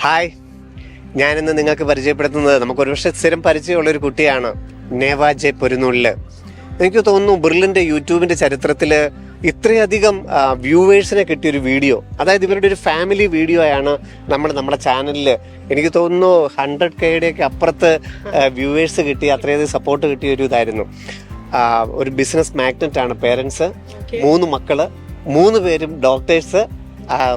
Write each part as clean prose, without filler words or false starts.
Hi, ഞാനിന്ന് നിങ്ങൾക്ക് പരിചയപ്പെടുത്തുന്നത് നമുക്കൊരു പക്ഷേ സ്ഥിരം പരിചയമുള്ളൊരു കുട്ടിയാണ് നേവ ജെ പൊരുന്നുള്ളിൽ. എനിക്ക് തോന്നുന്നു ബിർലിൻ്റെ യൂട്യൂബിൻ്റെ ചരിത്രത്തിൽ ഇത്രയധികം വ്യൂവേഴ്സിനെ കിട്ടിയൊരു വീഡിയോ, അതായത് ഇവരുടെ ഒരു ഫാമിലി വീഡിയോ ആണ് നമ്മുടെ ചാനലിൽ. എനിക്ക് തോന്നുന്നു 100K അപ്പുറത്ത് വ്യൂവേഴ്സ് കിട്ടി, അത്രയധികം സപ്പോർട്ട് കിട്ടിയ ഒരു ഇതായിരുന്നു. ഒരു ബിസിനസ് മാഗ്നറ്റാണ് പേരൻസ്, 3 മക്കള്, 3 പേരും ഡോക്ടേഴ്സ്.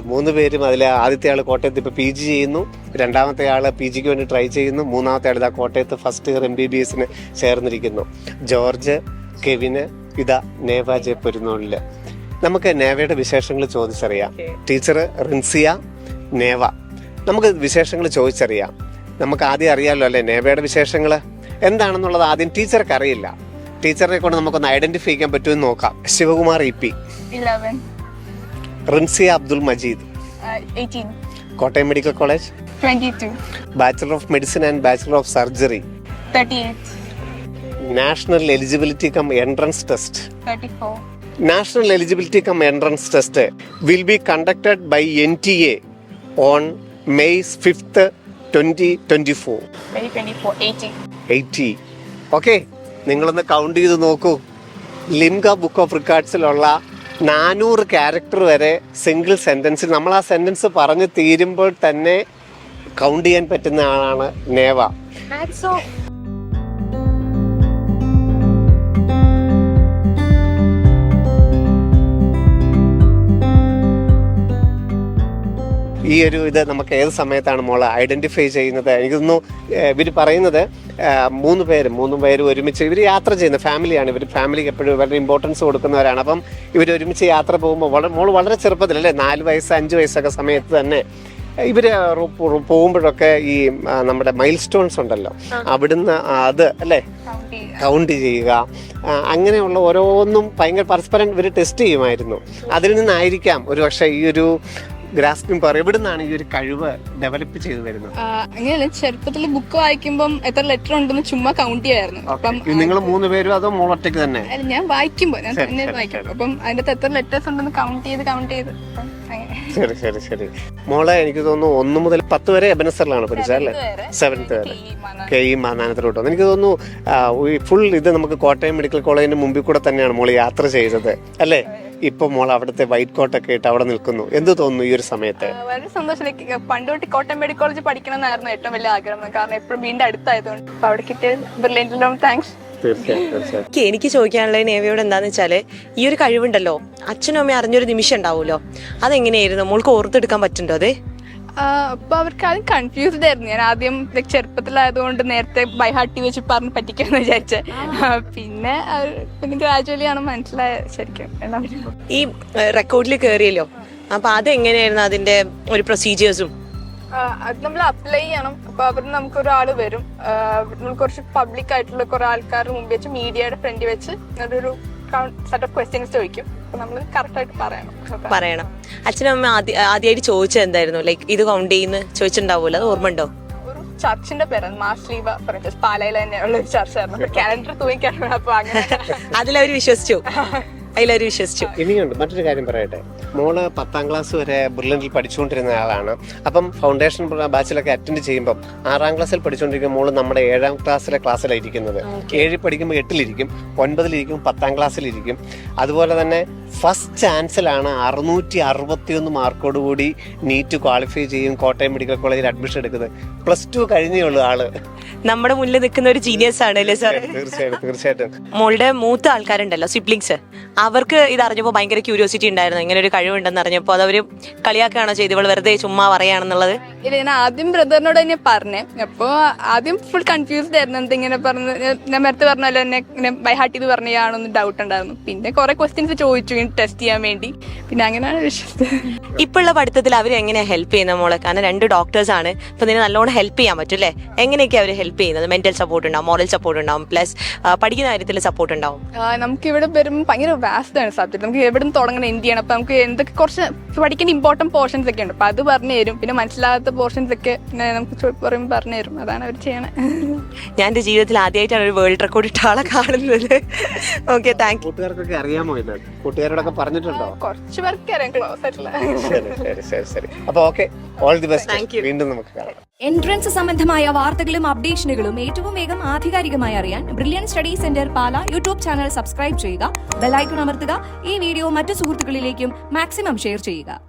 3 പേരും അതിൽ ആദ്യത്തെ ആൾ കോട്ടയത്ത് ഇപ്പോൾ PG ചെയ്യുന്നു, രണ്ടാമത്തെ ആൾ PGക്ക് വേണ്ടി ട്രൈ ചെയ്യുന്നു, മൂന്നാമത്തെ ആൾ ഇതാ കോട്ടയത്ത് ഫസ്റ്റ് ഇയർ MBBSന് ചേർന്നിരിക്കുന്നു. ജോർജ്, കെവിന്, ഇതാ നേവ ജെ പൊരുന്നോളിൽ. നമുക്ക് നേവയുടെ വിശേഷങ്ങൾ ചോദിച്ചറിയാം. ടീച്ചർ റിൻസിയ, നേവ, നമുക്ക് വിശേഷങ്ങൾ ചോദിച്ചറിയാം. നമുക്ക് ആദ്യം അറിയാമല്ലോ അല്ലേ നേവയുടെ വിശേഷങ്ങൾ എന്താണെന്നുള്ളത് ആദ്യം ടീച്ചർക്ക് അറിയില്ല. ടീച്ചറിനെ കൊണ്ട് നമുക്കൊന്ന് ഐഡന്റിഫൈ ചെയ്യാൻ പറ്റുമെന്ന് നോക്കാം. Shivakumar EP, 11. Rinsiya Abdul Majeed, 18. Kottayam medical college, 22. Bachelor of medicine and bachelor of surgery, 38. National eligibility cum entrance test, 34. National eligibility cum entrance test will be conducted by NTA on May 5th, 2024. May 24. 80. 80. Okay, നിങ്ങളൊന്ന് count ചെയ്ത് നോക്കൂ. Limca book of റെക്കോർഡ്സിലുള്ള 400 character വരെ single സെൻറ്റൻസിൽ നമ്മൾ ആ sentence പറഞ്ഞ് തീരുമ്പോൾ തന്നെ കൗണ്ട് ചെയ്യാൻ പറ്റുന്ന ആളാണ് നേവ. ഈ ഒരു ഇത് നമുക്ക് ഏത് സമയത്താണ് മോളെ ഐഡന്റിഫൈ ചെയ്യുന്നത്? എനിക്ക് തോന്നുന്നു ഇവർ പറയുന്നത് 3 പേരും ഒരുമിച്ച് ഇവർ യാത്ര ചെയ്യുന്ന ഫാമിലിയാണ്. ഇവർ ഫാമിലിക്ക് എപ്പോഴും ഇവരുടെ ഇമ്പോർട്ടൻസ് കൊടുക്കുന്നവരാണ്. അപ്പം ഇവർ ഒരുമിച്ച് യാത്ര പോകുമ്പോൾ മോള് വളരെ ചെറുപ്പത്തിലല്ലേ, 4 വയസ്സ് 5 വയസ്സൊക്കെ സമയത്ത് തന്നെ ഇവർ പോകുമ്പോഴൊക്കെ ഈ നമ്മുടെ മൈൽ സ്റ്റോൺസ് ഉണ്ടല്ലോ, അവിടുന്ന് അത് അല്ലേ കൗണ്ട് ചെയ്യുക, അങ്ങനെയുള്ള ഓരോന്നും ഭയങ്കര പരസ്പരം ഇവർ ടെസ്റ്റ് ചെയ്യുമായിരുന്നു. അതിൽ നിന്നായിരിക്കാം ഒരു പക്ഷേ ഈ ഒരു ഗ്രാസ്പിംഗ് പവർ എവിടെ നിന്നാണ് ഈ ഒരു കഴിവ് ഡെവലപ്പ് ചെയ്തു വരുന്നത്? അങ്ങനെയല്ല, ചെറുപ്പത്തിൽ ബുക്ക് വായിക്കുമ്പോൾ എത്ര ലെറ്റർ ഉണ്ടെന്ന് ചുമ്മാ കൗണ്ട് ചെയ്യായിരുന്നു. അപ്പം നിങ്ങൾ 3 പേരും അതോ മോളൊറ്റയ്ക്ക് തന്നെ? ഞാൻ വായിക്കുമ്പോൾ ഞാൻ തന്നെ വായിക്കും. അപ്പം അതിന്റെ എത്ര ലെറ്റേഴ്സ് ഉണ്ടെന്ന് കൗണ്ട് ചെയ്ത് ശരി. മോളെ എനിക്ക് തോന്നുന്നു 1 മുതൽ 10 വരെ എബനസറിലാണ് പഠിച്ചത് അല്ലേ? 7th വരെ KE മാനാനത്തിലോട്ട്. എനിക്ക് തോന്നുന്നു ഫുൾ ഇത് നമുക്ക് കോട്ടയം മെഡിക്കൽ കോളേജിന്റെ മുമ്പിൽ കൂടെ തന്നെയാണ് മോള് യാത്ര ചെയ്തത് അല്ലേ? ഇപ്പൊ മോൾ അവിടുത്തെ വൈറ്റ് കോട്ടൊക്കെ ഇട്ട് അവിടെ നിൽക്കുന്നു. എന്ത് തോന്നുന്നു ഈ ഒരു സമയത്ത്? വളരെ സന്തോഷം. പണ്ടോട്ട് കോട്ടയം മെഡിക്കൽ കോളേജ് പഠിക്കണം എന്നായിരുന്നു ഏറ്റവും വലിയ ആഗ്രഹം. കാരണം എപ്പോഴും വീണ്ടും അടുത്തായതുകൊണ്ട് അവിടെ കിട്ടിയത് ബ്രില്യൻറ്റിലും താങ്ക്സ്. എനിക്ക് ചോദിക്കാനുള്ളത് നേവയോട് എന്താന്ന് വെച്ചാല്, ഈ ഒരു കഴിവുണ്ടല്ലോ, അച്ഛനും അമ്മയും അറിഞ്ഞൊരു നിമിഷം ഉണ്ടാവുമല്ലോ, അതെങ്ങനെയായിരുന്നു മോൾക്ക് ഓർത്തെടുക്കാൻ പറ്റുന്നുണ്ടോ? അത് അപ്പൊ അവർക്ക് ആദ്യം കൺഫ്യൂസ്ഡ് ആയിരുന്നു. ഞാൻ ആദ്യം ചെറുപ്പത്തിലായതുകൊണ്ട് നേരത്തെ ബൈഹാർട്ടി വെച്ച് പറഞ്ഞ് പറ്റിക്കാന്ന് വിചാരിച്ചേ. പിന്നെ ഗ്രാജുവലി ആണ് മനസ്സിലായത് ശരിക്കും. ഈ റെക്കോർഡിൽ കയറിയല്ലോ, അപ്പൊ അതെങ്ങനെയായിരുന്നു അതിന്റെ ഒരു പ്രൊസീജിയേഴ്സും? അത് നമ്മൾ അപ്ലൈ ചെയ്യണം. അപ്പൊ അവിടെ നമുക്ക് ഒരാള് വരും, നമ്മൾ കുറച്ച് പബ്ലിക് ആയിട്ടുള്ള കുറെ ആൾക്കാരുടെ മുമ്പിൽ വെച്ച് മീഡിയയുടെ ഫ്രണ്ടിൽ വെച്ച് ഒരു സെറ്റ് ഓഫ് ക്വസ്റ്റ്യൻസ് ചോദിക്കും. അപ്പൊ നമ്മൾ കറക്റ്റ് ആയിട്ട് പറയണം. അച്ഛനും അമ്മ ആദ്യമായിട്ട് ചോദിച്ചത് എന്തായിരുന്നു? ലൈക്ക് ഇത് കൗണ്ട് ചെയ്യുന്ന ചോദിച്ചിട്ടുണ്ടാവൂല്ലോ, അത് ഓർമ്മ ഉണ്ടോ? ഒരു ചർച്ചിന്റെ പേരാണ് മാസ്ലീവ പറഞ്ഞ, പാലയിൽ തന്നെയുള്ള ഒരു ചർച്ചായിരുന്നു. കാലണ്ടർ തൂങ്ങിക്കാണ്. അപ്പൊ അങ്ങനെ അതിലവര് വിശ്വസിച്ചു. ഇനിയുണ്ട് മറ്റൊരു കാര്യം പറയട്ടെ. മോള് 10ാം ക്ലാസ് വരെ ബ്രില്യൻറ്റിൽ പഠിച്ചുകൊണ്ടിരുന്ന ആളാണ്. അപ്പം ഫൗണ്ടേഷൻ ബാച്ചിലൊക്കെ അറ്റൻഡ് ചെയ്യുമ്പോൾ 6ാം ക്ലാസ്സിൽ പഠിച്ചുകൊണ്ടിരിക്കുമ്പോൾ മോള് നമ്മുടെ 7ാം ക്ലാസ്സിലെ ക്ലാസ്സിലാണ് ഇരിക്കുന്നത്. 7 പഠിക്കുമ്പോൾ 8-ലിരിക്കും, 9-ലിരിക്കും, 10ാം ക്ലാസ്സിലിരിക്കും. അതുപോലെ തന്നെ ഫസ്റ്റ് ചാൻസിലാണ് 661 മാർക്കോടുകൂടി നീറ്റ് ക്വാളിഫൈ ചെയ്യും, കോട്ടയം മെഡിക്കൽ കോളേജിൽ അഡ്മിഷൻ എടുക്കുന്നത്. +2 കഴിഞ്ഞേ ഉള്ളൂ ആള്. നമ്മുടെ മുന്നിൽ നിൽക്കുന്ന ഒരു ജീനിയസ് ആണ് അല്ലേ സാർ? തീർച്ചയായിട്ടും. മോളുടെ മൂത്ത ആൾക്കാരുണ്ടല്ലോ, സിബ്ലിങ്സ്, അവർക്ക് ഇത് അറിഞ്ഞപ്പോൾ ഭയങ്കര ക്യൂരിയോസിറ്റി ഉണ്ടായിരുന്നു, ഇങ്ങനെ ഒരു കഴിവുണ്ടെന്ന് അറിഞ്ഞപ്പോൾ. അതവര് കളിയാക്കുകയാണോ ചെയ്ത്, ഇവൾ വെറുതെ ചുമ്മാ പറയാണെന്നുള്ളത്? ഇല്ല, ഞാൻ ആദ്യം ബ്രദറിനോട് തന്നെ പറഞ്ഞേ. അപ്പൊ ആദ്യം ഫുൾ കൺഫ്യൂസ്ഡ് ആയിരുന്നു. എന്തിങ്ങനെ പറഞ്ഞു, ഞാൻ നേരത്തെ പറഞ്ഞല്ലോ എന്നെ ഇങ്ങനെ ബൈഹാർട്ട് ചെയ്ത് പറഞ്ഞാണെന്ന് ഡൗട്ട് ഉണ്ടായിരുന്നു. പിന്നെ കുറെ ക്വസ്റ്റ്യൻസ് ചോദിച്ചു ടെസ്റ്റ് ചെയ്യാൻ വേണ്ടി. പിന്നെ അങ്ങനെയാണ് വിശ്വസിച്ചത്. ഇപ്പൊ ഉള്ള പഠിത്തത്തിൽ അവർ എങ്ങനെയാ ഹെൽപ്പ് ചെയ്യുന്നത് മോളെ? കാരണം 2 ഡോക്ടേഴ്സ് ആണ്, അപ്പൊ നിന്നെ നല്ലോണം ഹെൽപ്പ് ചെയ്യാൻ പറ്റും അല്ലേ? എങ്ങനെയൊക്കെ അവർ ഹെൽപ്പ് ചെയ്യുന്നത്? മെന്റൽ സപ്പോർട്ട് ഉണ്ടാവും, മോറൽ സപ്പോർട്ട് ഉണ്ടാവും, പ്ലസ് പഠിക്കുന്ന കാര്യത്തിൽ സപ്പോർട്ട് ഉണ്ടാവും. നമുക്ക് ഇവിടെ വരുമ്പോൾ ഭയങ്കര വാസ്റ്റാണ് സബ്ജക്ട്. നമുക്ക് എവിടെ നിന്ന് തുടങ്ങണം, എന്ത് ചെയ്യണം, അപ്പൊ നമുക്ക് എന്തൊക്കെ കുറച്ച് പഠിക്കേണ്ട ഇമ്പോർട്ടൻറ്റ് പോർഷൻസ് ഒക്കെ ഉണ്ട്. അപ്പൊ അത് പറഞ്ഞു തരും. പിന്നെ മനസ്സിലാകാത്ത പോർഷൻസ് ഒക്കെ നമുക്ക് പറയുമ്പോൾ പറഞ്ഞു തരും. അതാണ് അവർ ചെയ്യണേ. ഞാൻ എൻ്റെ ജീവിതത്തിൽ ആദ്യമായിട്ടാണ് ഒരു വേൾഡ് റെക്കോർഡ് ഇട്ട ആളെ കാണുന്നത്. Okay, thank you. കൂട്ടുകാർക്കൊക്കെ അറിയാമോ ഇത്? കൂട്ടുകാരോടൊക്കെ പറഞ്ഞിട്ടുണ്ടോ? കുറച്ച് പേർക്ക് അറിയാം, ക്ലോസ് ആയിട്ടുള്ള. ശരി. അപ്പൊ ഓക്കെ, ഓൾ ദി ബെസ്റ്റ്. വീണ്ടും നമുക്ക് കാണാം. എൻട്രൻസ് സംബന്ധമായ വാർത്തകളും അപ്ഡേഷനുകളും ഏറ്റവും വേഗം ആധികാരികമായി അറിയാൻ ബ്രില്യൻ സ്റ്റഡി സെന്റർ പാല യൂട്യൂബ് ചാനൽ സബ്സ്ക്രൈബ് ചെയ്യുക, ബെൽ ഐക്കൺ അമർത്തുക, ഈ വീഡിയോ മറ്റു സുഹൃത്തുക്കളിലേക്കും മാക്സിമം ഷെയർ ചെയ്യുക.